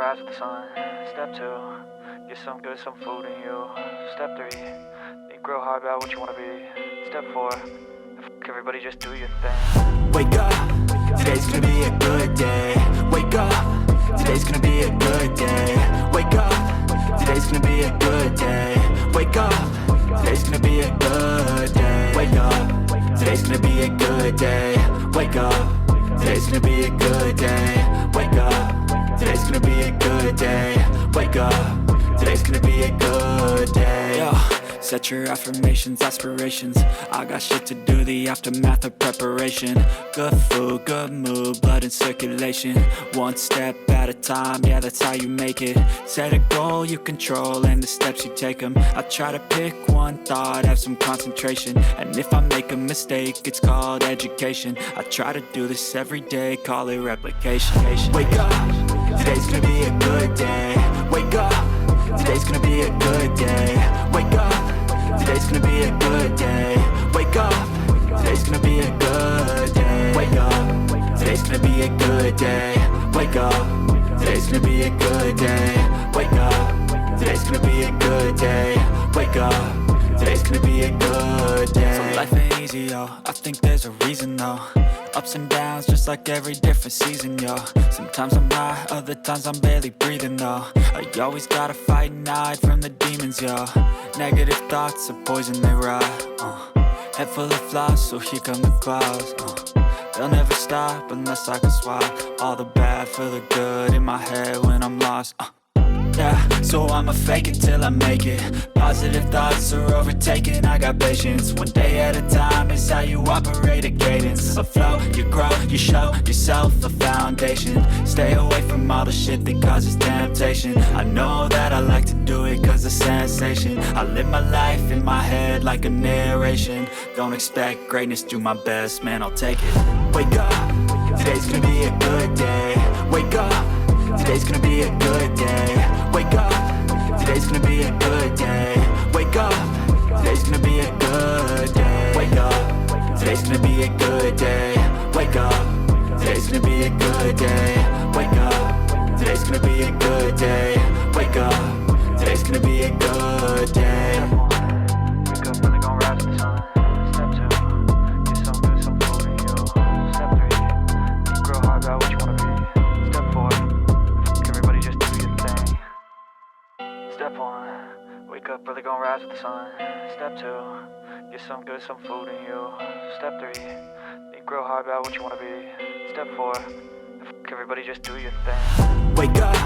rise with the sun. Step 2, get some good, some food in you. Step 3, think real hard about what you want to be. Step 4, everybody just do your thing. Wake up, today's gonna be a good day. Wake up, today's gonna be a good day. Wake up, today's gonna be a good day. Wake up, today's gonna be a good day. Wake up, today's gonna be a good day. Wake up, today's gonna be a good day. Wake up, today's gonna be a good day. Wake up, today's gonna be a good day. Yo, set your affirmations, aspirations. I got shit to do, the aftermath of preparation. Good food, good mood, blood in circulation. One step at a time, yeah, that's how you make it. Set a goal you control and the steps you take them. I try to pick one thought, have some concentration. And if I make a mistake, it's called education. I try to do this every day, call it replication. Wake up, today's gonna be a good day. Wake up, today's gonna be a good day. Wake up, today's gonna be a good day. Wake up, today's gonna be a good day. Wake up, today's gonna be a good day. Wake up, today's gonna be a good day. Wake up, today's gonna be a good day. Wake up, today's gonna be a good day. So life ain't easy, yo, I think there's a reason though. Ups and downs, just like every different season, yo. Sometimes I'm high, other times I'm barely breathing, though. I always gotta fight and hide from the demons, yo. Negative thoughts are poison, they rot. Head full of flies, so here come the clouds. They'll never stop unless I can swap all the bad for the good in my head when I'm lost. Yeah, so I'ma fake it till I make it. Positive thoughts are overtaken, I got patience. One day at a time is how you operate a cadence. A flow, you grow, you show yourself a foundation. Stay away from all the shit that causes temptation. I know that I like to do it cause it's sensation. I live my life in my head like a narration. Don't expect greatness, do my best, man, I'll take it. Wake up, today's gonna be a good day. Wake up, today's gonna be a good day. Wake up, today's gonna be a day. Wake up, today's gonna be a good day. Wake up, today's gonna be a good day. Step 1, wake up, really gon' rise with the sun. Step 2, get some good, some food in you. Step 3, think real hard about what you wanna be. Step 4, everybody just do your thing. Step 1, wake up, really gon' rise with the sun. Step 2, get some good, some food in you. Step 3, think real hard about what you wanna be. Step 4, everybody just do your thing. Wake up,